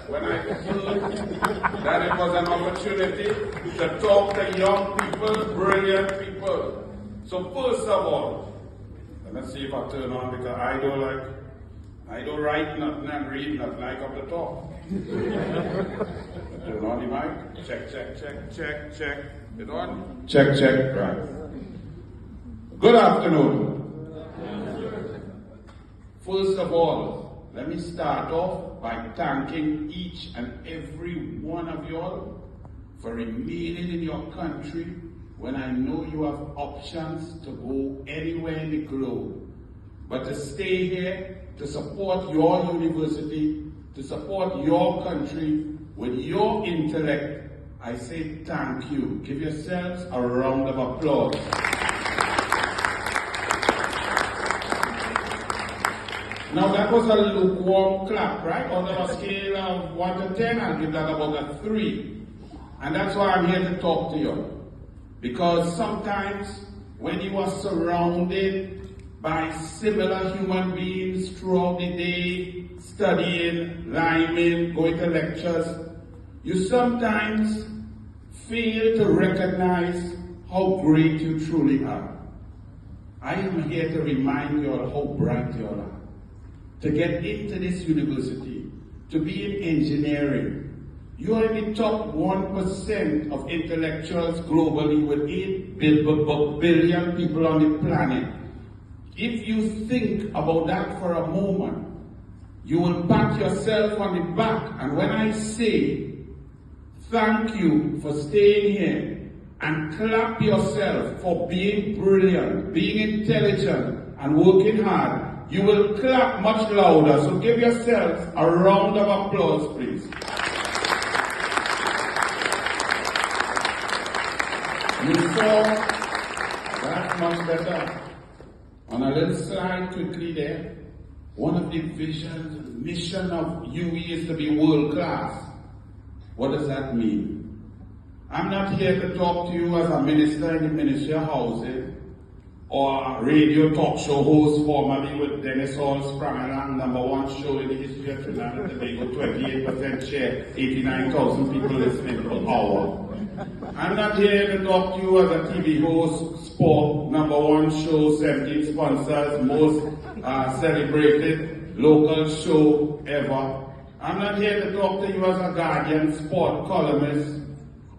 when I heard that it was an opportunity to talk to young people, brilliant people. So first of all, let's see if I turn on, because I don't write nothing and read nothing like up the top. Turn on the mic. Check, check, check, check, check. It on? Check, check. Right. Good afternoon. First of all, let me start off by thanking each and every one of you all for remaining in your country when I know you have options to go anywhere in the globe. But to stay here, to support your university, to support your country with your intellect, I say thank you. Give yourselves a round of applause. Now that was a lukewarm clap, right? On a scale of 1 to 10, I'll give that about a 3. And that's why I'm here to talk to you. Because sometimes when you are surrounded by similar human beings throughout the day, studying, rhyming, going to lectures, you sometimes fail to recognize how great you truly are. I am here to remind you all how bright you all are. To get into this university, to be in engineering, you are in the top 1% of intellectuals globally with 8 billion people on the planet. If you think about that for a moment, you will pat yourself on the back. And when I say thank you for staying here, and clap yourself for being brilliant, being intelligent, and working hard, you will clap much louder. So give yourselves a round of applause, please. You saw that's much better. On a little slide quickly there, one of the visions, mission of UE is to be world class. What does that mean? I'm not here to talk to you as a minister in the Ministry of Housing, or a radio talk show host formerly with Dennis Hall Sprangalang, #1 show in the history of Trinidad and Tobago, 28% share, 89,000 people listening per hour. I'm not here to talk to you as a TV host, sport, #1 show, 17 sponsors, most celebrated local show ever. I'm not here to talk to you as a Guardian sport columnist,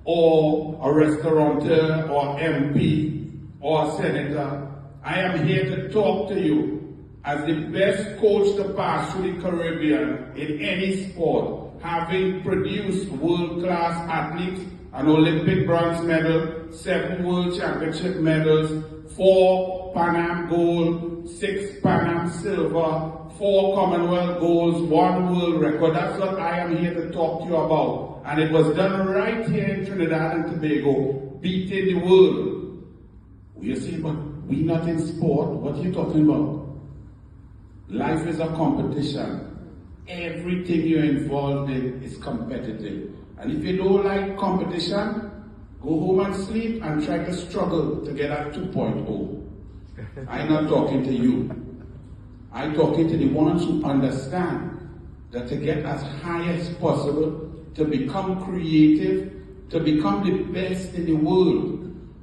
or a restaurateur, or MP, or a senator. I am here to talk to you as the best coach to pass through the Caribbean in any sport, having produced world-class athletes, an Olympic bronze medal, 7 world championship medals, 4 Pan Am gold, 6 Pan Am silver, 4 Commonwealth golds, 1 world record. That's what I am here to talk to you about. And it was done right here in Trinidad and Tobago, beating the world. You say, but we not in sport. What are you talking about? Life is a competition. Everything you're involved in is competitive. And if you don't like competition, go home and sleep and try to struggle to get at 2.0. I'm not talking to you. I'm talking to the ones who understand that to get as high as possible, to become creative, to become the best in the world,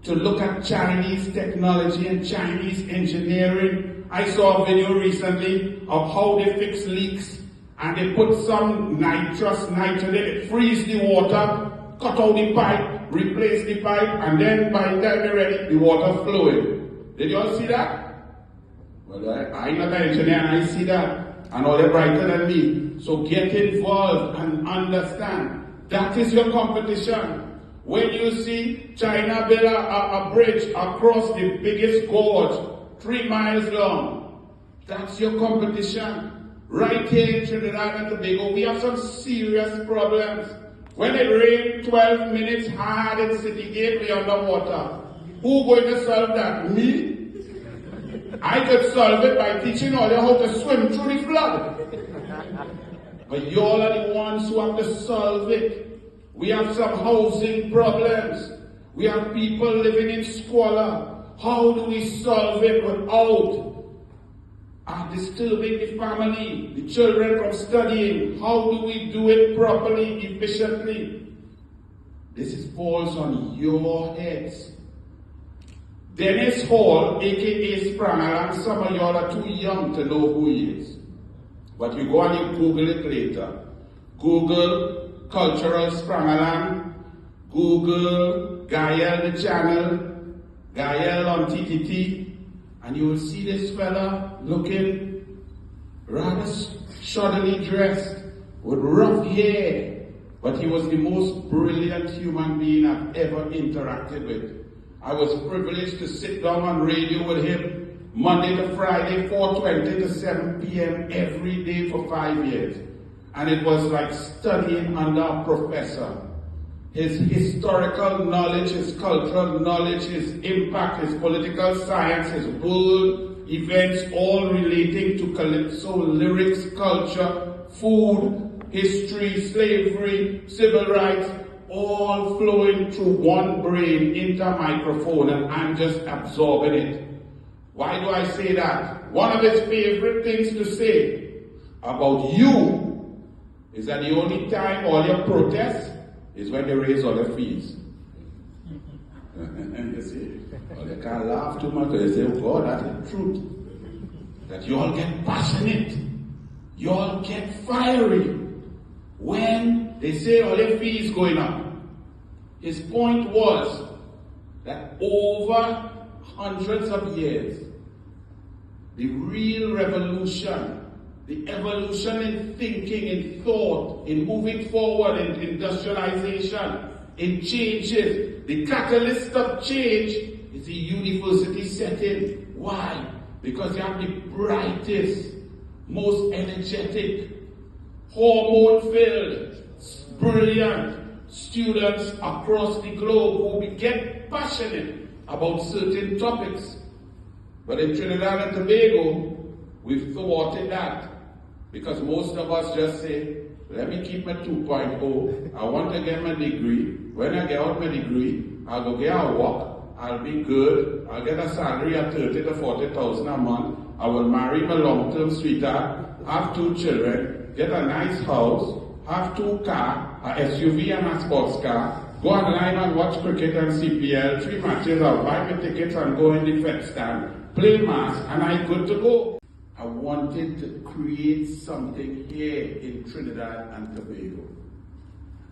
to look at Chinese technology and Chinese engineering. I saw a video recently of how they fix leaks, and they put some nitrogen in it, freeze the water, cut out the pipe, replace the pipe, and then by the time they're ready, the water flowing. Did you all see that? Well, I'm not an engineer and I see that, and all they're brighter than me. So get involved and understand. That is your competition. When you see China build a bridge across the biggest gorge, 3 miles long, that's your competition. Right here in Trinidad and Tobago, we have some serious problems. When it rains 12 minutes hard in City Gate, we are underwater. Who going to solve that? Me? I could solve it by teaching all you how to swim through the flood. But you all are the ones who have to solve it. We have some housing problems. We have people living in squalor. How do we solve it without are disturbing the family, the children from studying. How do we do it properly, efficiently? This falls on your heads. Dennis Hall, aka Sprangalan, some of y'all are too young to know who he is. But you go and you Google it later. Google Cultural Sprangalan, Google Gael the channel, Gael on TTT, and you will see this fella looking rather shoddily dressed with rough hair, but he was the most brilliant human being I've ever interacted with. I was privileged to sit down on radio with him Monday to Friday, 4:20 to 7 p.m. every day for 5 years. And it was like studying under a professor. His historical knowledge, his cultural knowledge, his impact, his political science, his world events, all relating to calypso, lyrics, culture, food, history, slavery, civil rights, all flowing through one brain into a microphone, and I'm just absorbing it. Why do I say that? One of his favorite things to say about you is that the only time all your protests is when they raise all the fees. And you see, well, they can't laugh too much, they say, oh God, that's the truth. That you all get passionate, you all get fiery when they say all their fees going up. His point was that over hundreds of years, the real revolution, the evolution in thinking, in thought, in moving forward, in industrialization, in changes, the catalyst of change is the university setting. Why? Because you have the brightest, most energetic, hormone-filled, brilliant students across the globe who get passionate about certain topics. But in Trinidad and Tobago, we've thwarted that because most of us just say, let me keep my 2.0, I want to get my degree. When I get out my degree, I'll go get a work, I'll be good, I'll get a salary of 30 to 40,000 a month, I will marry my long-term sweetheart, have 2 children, get a nice house, have 2 cars, a SUV and a sports car, go online and watch cricket and CPL, 3 matches, I'll buy my tickets and go in the Fed stand, play mass, and I'm good to go. I wanted to create something here in Trinidad and Tobago.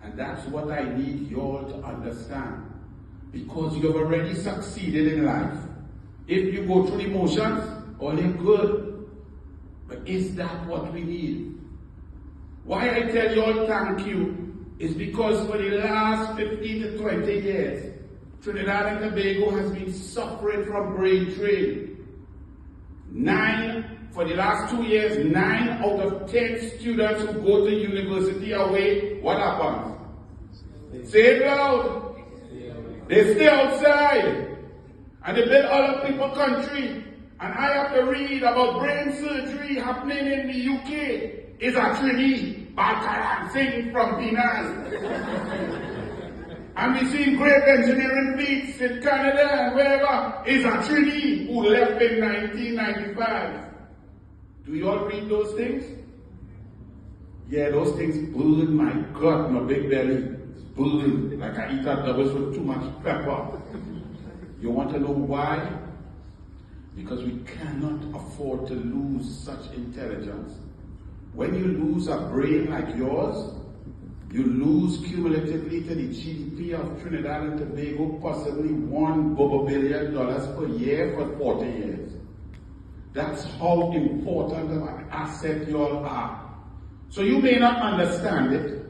And that's what I need you all to understand. Because you've already succeeded in life. If you go through the motions, all is good. But is that what we need? Why I tell you all thank you is because for the last 15 to 20 years, Trinidad and Tobago has been suffering from brain drain. For the last 2 years, 9 out of 10 students who go to university away, what happens? Say it loud. They stay outside. And they build other people's country. And I have to read about brain surgery happening in the UK. Is a Trini Bakaran Singh from Penal. And we've seen great engineering feats in Canada and wherever. Is a Trini who left in 1995. Do you all read those things? Yeah, those things burn my gut, my big belly. It's burn like I eat hot doubles with too much pepper. You want to know why? Because we cannot afford to lose such intelligence. When you lose a brain like yours, you lose cumulatively to the GDP of Trinidad and Tobago possibly $1 billion per year for 40 years. That's how important of an asset you all are. So you may not understand it,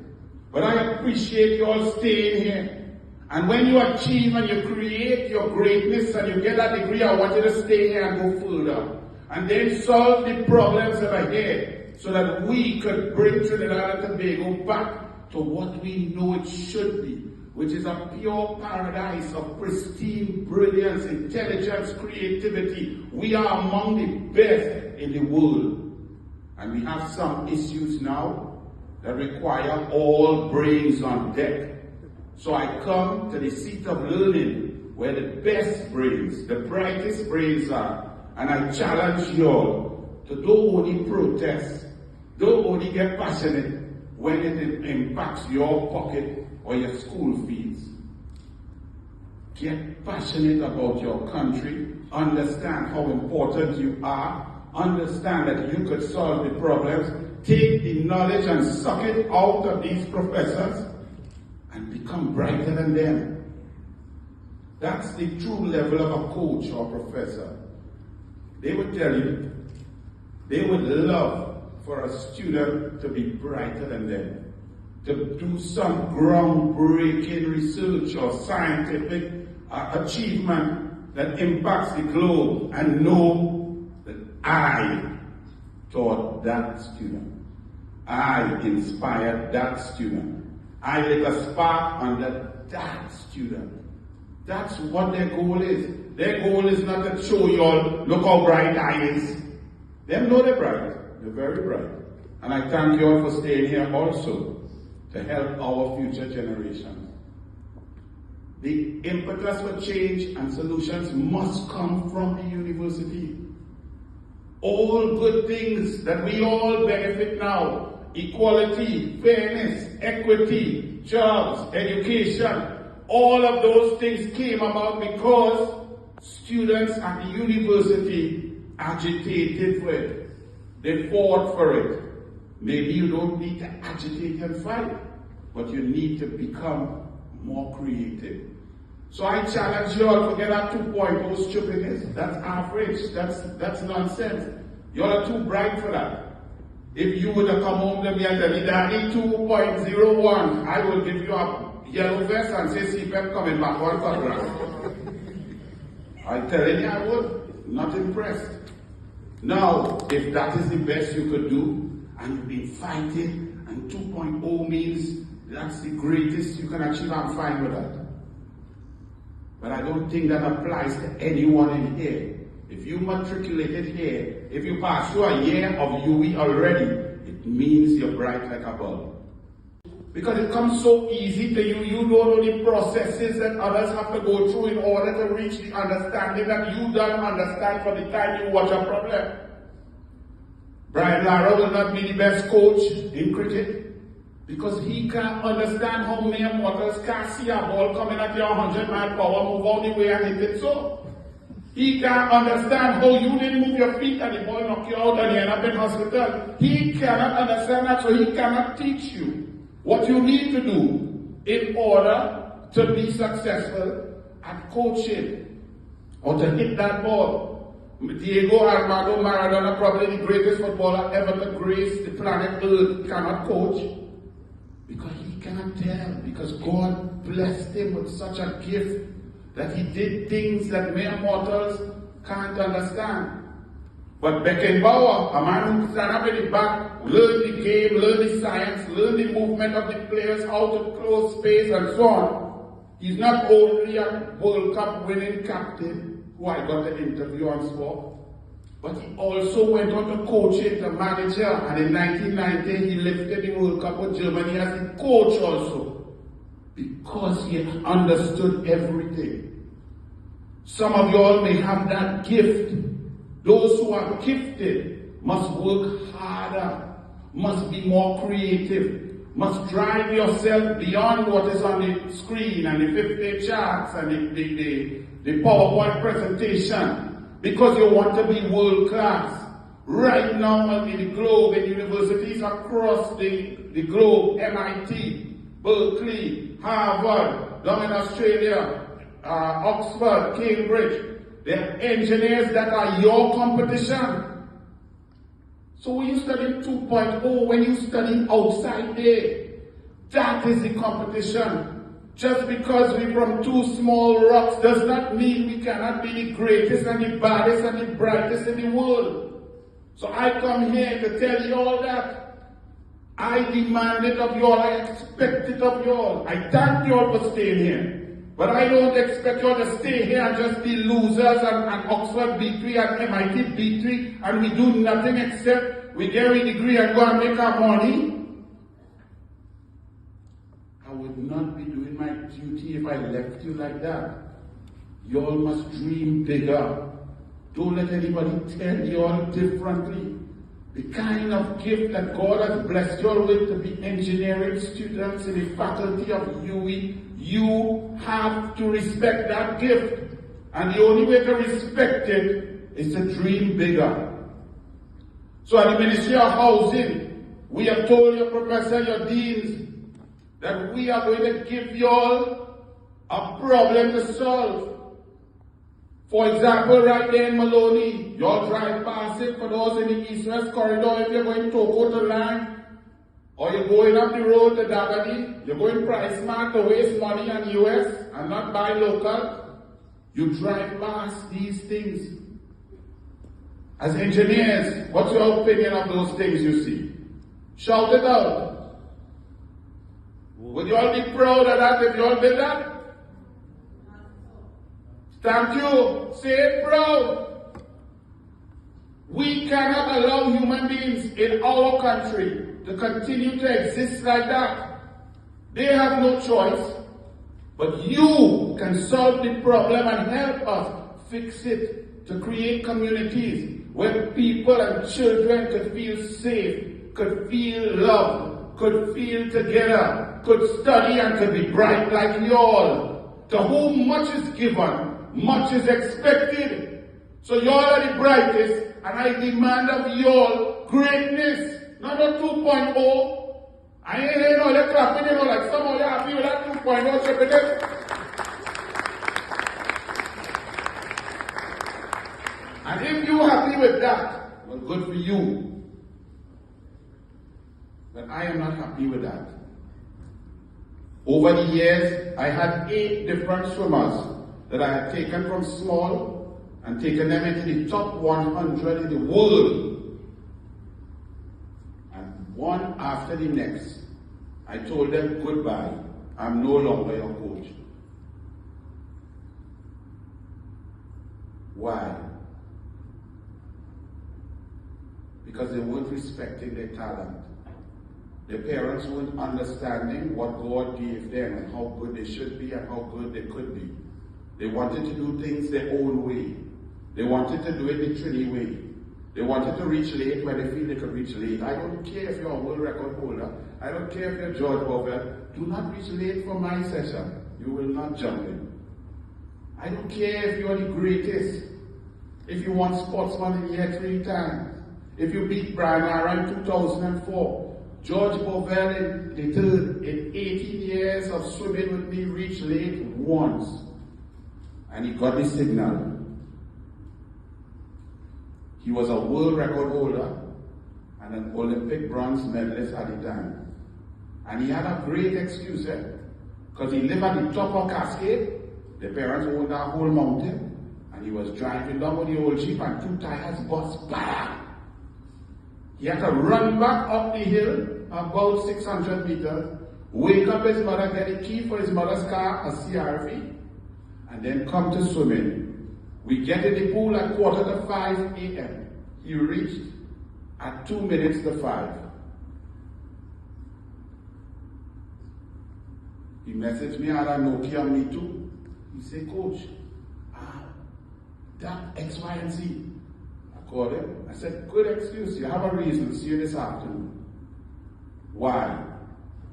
but I appreciate you all staying here. And when you achieve and you create your greatness and you get that degree, I want you to stay here and go further. And then solve the problems that are here so that we could bring Trinidad and Tobago back to what we know it should be, which is a pure paradise of pristine brilliance, intelligence, creativity. We are among the best in the world. And we have some issues now that require all brains on deck. So I come to the seat of learning where the best brains, the brightest brains are, and I challenge you all So don't only protest, don't only get passionate when it impacts your pocket or your school fees. Get passionate about your country, understand how important you are, understand that you could solve the problems, take the knowledge and suck it out of these professors and become brighter than them. That's the true level of a coach or professor. They would tell you, they would love for a student to be brighter than them, to do some groundbreaking research or scientific achievement that impacts the globe and know that I taught that student. I inspired that student. I lit a spark under that student. That's what their goal is. Their goal is not to show you all, look how bright I is. Them know they're bright. They're very bright. And I thank you all for staying here also to help our future generations. The impetus for change and solutions must come from the university. All good things that we all benefit now, equality, fairness, equity, jobs, education, all of those things came about because students at the university agitated for it. They fought for it. Maybe you don't need to agitate and fight, but you need to become more creative. So I challenge you all to get that 2.0 stupidness. That's average. That's nonsense. You all are too bright for that. If you would have come home to me and tell me, Daddy, 2.01, I will give you a yellow vest and say, CPEP coming back 1 quadrant. I tell you, I would. Not impressed. Now, if that is the best you could do, and you've been fighting, and 2.0 means that's the greatest you can achieve, I'm fine with that. But I don't think that applies to anyone in here. If you matriculated here, if you pass through a year of UE already, it means you're bright like a bulb. Because it comes so easy to you, you don't know the processes that others have to go through in order to reach the understanding that you don't understand for the time you watch a problem. Brian Lara will not be the best coach in cricket because he can't understand how mere mortals can't see a ball coming at your 100-mile power, move all the way and hit it so. He can't understand how you didn't move your feet and the ball knock you out and you end up in hospital. He cannot understand that, so he cannot teach you what you need to do in order to be successful at coaching or to hit that ball. Diego Armando Maradona, probably the greatest footballer ever to grace the planet Earth, cannot coach because he cannot tell, because God blessed him with such a gift that he did things that mere mortals can't understand. But Beckenbauer, a man who stand up in the back, learn the game, learn the science, learn the movement of the players, how to close space and so on. He's not only a World Cup winning captain, who I got an interview on sport, but he also went on to coaching, the manager, and in 1990 he lifted the World Cup with Germany as the coach also, because he understood everything. Some of you all may have that gift. Those who are gifted must work harder, must be more creative, must drive yourself beyond what is on the screen and the 50 charts and the PowerPoint presentation, because you want to be world class. Right now in the globe, in universities across the globe, MIT, Berkeley, Harvard, down in Australia, Oxford, Cambridge, there are engineers that are your competition. So when you study 2.0, when you study outside there, that is the competition. Just because we're from two small rocks does not mean we cannot be the greatest and the baddest and the brightest in the world. So I come here to tell you all that. I demand it of you all. I expect it of you all. I thank you all for staying here. But I don't expect you all to stay here and just be losers and Oxford B3 and MIT B3 and we do nothing except we get a degree and go and make our money. I would not be doing my duty if I left you like that. You all must dream bigger. Don't let anybody tell you all differently. the kind of gift that God has blessed you all with to be engineering students in the faculty of UE, you have to respect that gift. And the only way to respect it is to dream bigger. So at the Ministry of Housing, we have told your professor, your deans, that we are going to give you all a problem to solve. For example, right there in Maloney, you all drive past it. For those in the east-west corridor, if you're going to Toko to Line, or you're going up the road to Dagadi, you're going Price Mart to waste money on US and not buy local, you drive past these things. As engineers, what's your opinion of those things you see? Shout it out. Would you all be proud of that if you all did that? Thank you. Say it proud. We cannot allow human beings in our country to continue to exist like that. They have no choice, but you can solve the problem and help us fix it, to create communities where people and children could feel safe, could feel loved, could feel together, could study and could be bright like you all. To whom much is given, much is expected. So you all are the brightest, and I demand of you all greatness, not a 2.0. I ain't hearing all the clapping, like some of you happy with that 2.0 shit. And if you're happy with that, well, good for you. But I am not happy with that. Over the years, I had 8 different swimmers that I had taken from small and taken them into the top 100 in the world. And one after the next, I told them goodbye. I'm no longer your coach. Why? Because they weren't respecting their talent. Their parents weren't understanding what God gave them and how good they should be and how good they could be. They wanted to do things their own way. They wanted to do it the Trini way. They wanted to reach late when they feel they could reach late. I don't care if you're a world record holder. I don't care if you're George Bovell. Do not reach late for my session. You will not jump in. I don't care if you're the greatest. If you won Sportsman of the Year 3 times. If you beat Brian Aaron in 2004. George Bovell in 18 years of swimming with me reached late once. And he got the signal. He was a world record holder and an Olympic bronze medalist at the time. And he had a great excuse, because he lived at the top of Cascade. The parents owned that whole mountain. And he was driving down with the old Jeep and 2 tires bust, bam! He had to run back up the hill about 600 meters, wake up his mother, get a key for his mother's car, a CRV, and then come to swimming. We get in the pool at 4:45 a.m. He reached at 2 minutes to 5. He messaged me on a Nokia Me Too. He said, Coach, that X, Y, and Z. I called him. I said, good excuse. You have a reason. See you this afternoon. Why?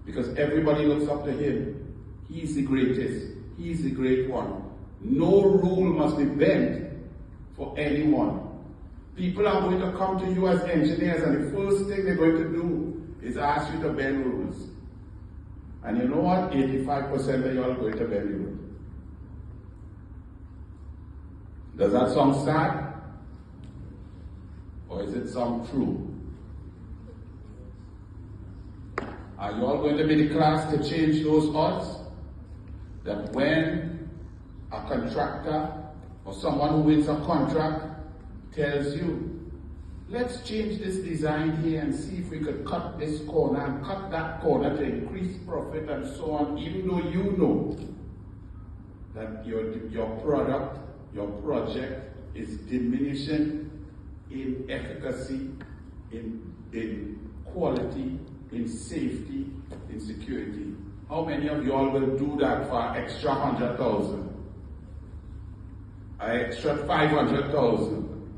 Because everybody looks up to him. He's the greatest. He's the great one. No rule must be bent for anyone. People are going to come to you as engineers, and the first thing they're going to do is ask you to bend rules. And you know what? 85% of you are going to bend the rule. Does that sound sad? Or is it sound true? Are you all going to be the class to change those odds? That when a contractor or someone who wins a contract tells you, let's change this design here and see if we could cut this corner and cut that corner to increase profit and so on, even though you know that your product, your project is diminishing in efficacy, in quality, in safety, in security. How many of y'all will do that for an extra 100,000? An extra 500,000?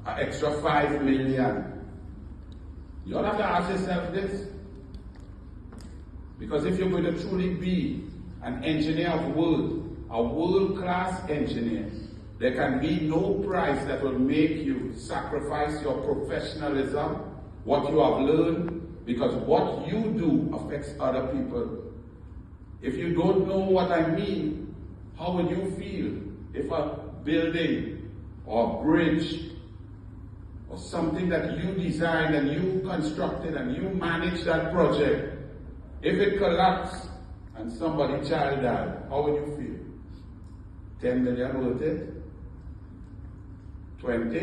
an extra 5 million. You all have to ask yourself this. Because if you're going to truly be an engineer of a world-class engineer, there can be no price that will make you sacrifice your professionalism, what you have learned, because what you do affects other people. If you don't know what I mean, how would you feel if a building or a bridge or something that you designed and you constructed and you managed that project, if it collapsed and somebody's child died, how would you feel? 10 million worth it? 20?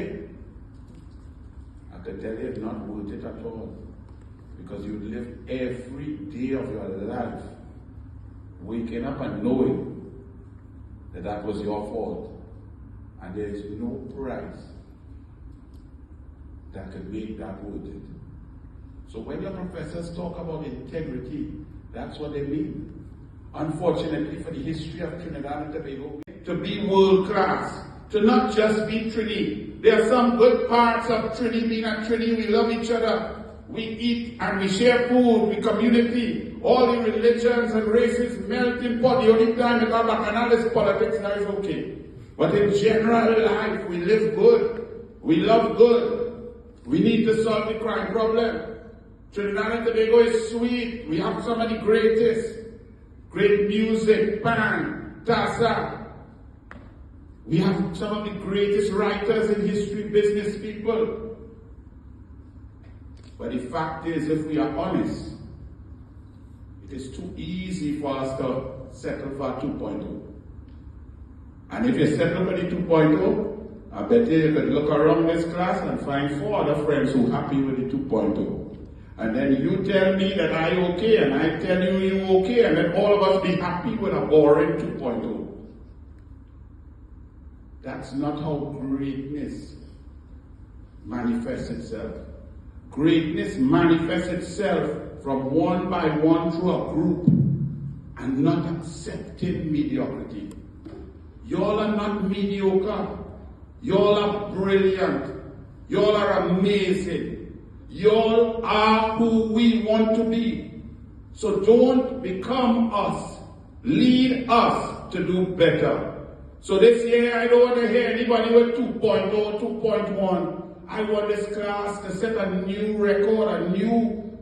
I can tell you it's not worth it at all. Because you live every day of your life waking up and knowing that that was your fault. And there is no price that could make that worth it. So when your professors talk about integrity, that's what they mean. Unfortunately, for the history of Trinidad and Tobago, to be world class, to not just be Trini. There are some good parts of Trini. Being at Trini, we love each other. We eat and we share food, we community. All the religions and races melt in pot. The only time we go back and all this politics now is okay. But in general life, we live good. We love good. We need to solve the crime problem. Trinidad and Tobago is sweet. We have some of the greatest. Great music, band, tassa. We have some of the greatest writers in history, business people. But the fact is, if we are honest, it is too easy for us to settle for 2.0. And if you settle for the 2.0, I bet you could look around this class and find 4 other friends who are happy with the 2.0. And then you tell me that I okay, and I tell you you okay, and then all of us be happy with a boring 2.0. That's not how greatness manifests itself. Greatness manifests itself from one by one through a group and not accepting mediocrity. Y'all are not mediocre. Y'all are brilliant. Y'all are amazing. Y'all are who we want to be. So don't become us. Lead us to do better. So this year I don't want to hear anybody with 2.0, 2.1. I want this class to set a new record, a new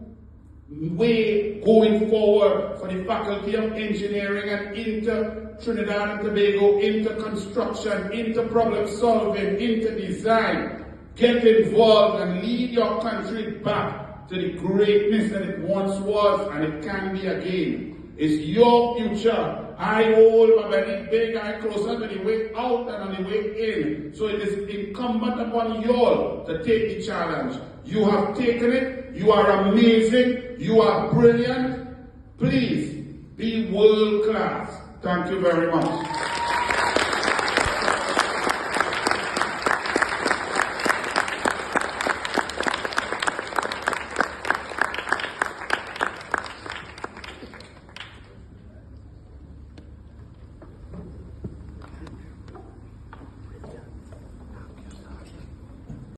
way going forward for the Faculty of Engineering and into Trinidad and Tobago, into construction, into problem solving, into design. Get involved and lead your country back to the greatness that it once was and it can be again. It's your future. I hold my belly big, I closer to the way out and on the way in. So it is incumbent upon you all to take the challenge. You have taken it. You are amazing. You are brilliant. Please be world class. Thank you very much.